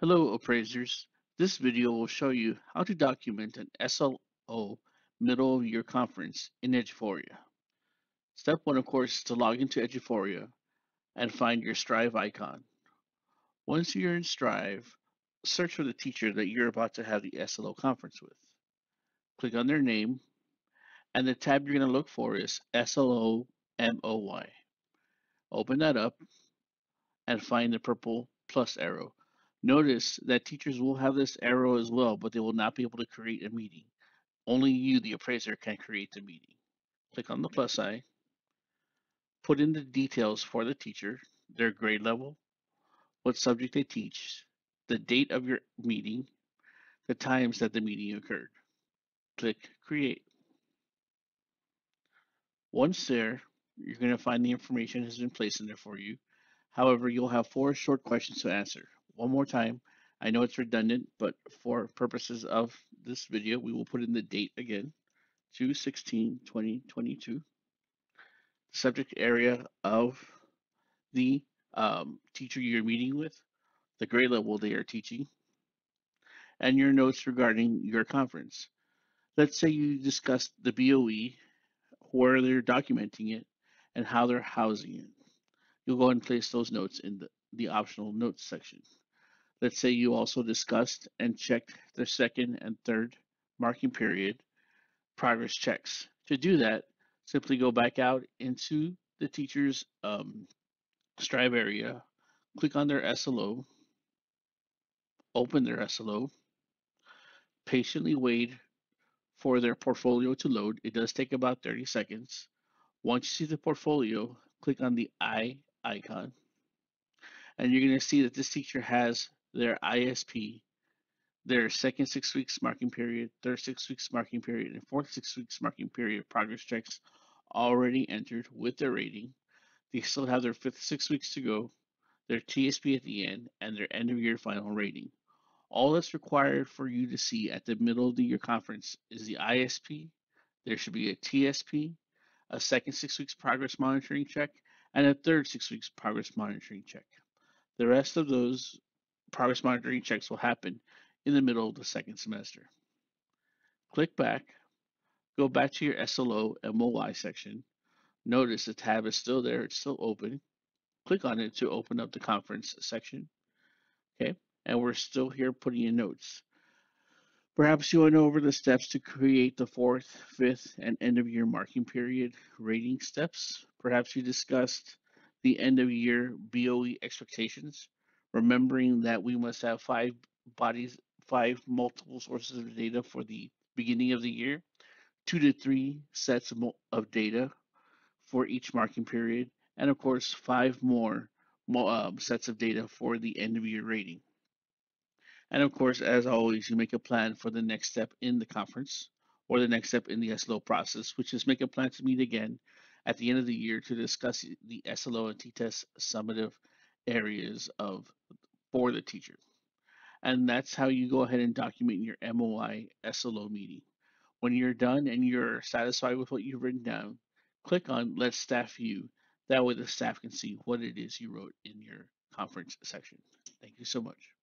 Hello appraisers, this video will show you how to document an SLO middle of year conference in Eduphoria. Step 1 of course is to log into Eduphoria and find your Strive icon. Once you're in Strive, search for the teacher that you're about to have the SLO conference with. Click on their name and the tab you're going to look for is SLO MOY. Open that up and find the purple plus arrow. Notice that teachers will have this arrow as well, but they will not be able to create a meeting. Only you, the appraiser, can create the meeting. Click on the plus sign, put in the details for the teacher, their grade level, what subject they teach, the date of your meeting, the times that the meeting occurred. Click create. Once there, you're going to find the information has been placed in there for you. However, you'll have 4 short questions to answer. One more time, I know it's redundant, but for purposes of this video, we will put in the date again, 2/16/2022, the subject area of the teacher you're meeting with, the grade level they are teaching, and your notes regarding your conference. Let's say you discussed the BOE, where they're documenting it, and how they're housing it. You'll go and place those notes in the optional notes section. Let's say you also discussed and checked the second and third marking period progress checks. To do that, simply go back out into the teacher's Strive area, click on their SLO, open their SLO, patiently wait for their portfolio to load. It does take about 30 seconds. Once you see the portfolio, click on the I icon, and you're going to see that this teacher has their ISP, their second 6 weeks marking period, third 6 weeks marking period, and fourth 6 weeks marking period progress checks already entered with their rating. They still have their fifth 6 weeks to go, their TSP at the end, and their end of year final rating. All that's required for you to see at the middle of the year conference is the ISP. There should be a TSP, a second 6 weeks progress monitoring check, and a third 6 weeks progress monitoring check. The rest of those progress monitoring checks will happen in the middle of the second semester. Click back, go back to your SLO MOY section. Notice the tab is still there, it's still open. Click on it to open up the conference section. Okay, and we're still here putting in notes. Perhaps you went over the steps to create the fourth, fifth, and end of year marking period rating steps. Perhaps you discussed the end of year BOE expectations, remembering that we must have 5 multiple sources of data for the beginning of the year, 2 to 3 sets of data for each marking period, and of course, 5 more sets of data for the end of year rating. And of course, as always, you make a plan for the next step in the conference or the next step in the SLO process, which is make a plan to meet again at the end of the year to discuss the SLO and T-test summative areas of for the teacher. And that's how you go ahead and document your MOI SLO meeting. When you're done and you're satisfied with what you've written down, click on Let Staff View. That way the staff can see what it is you wrote in your conference section. Thank you so much.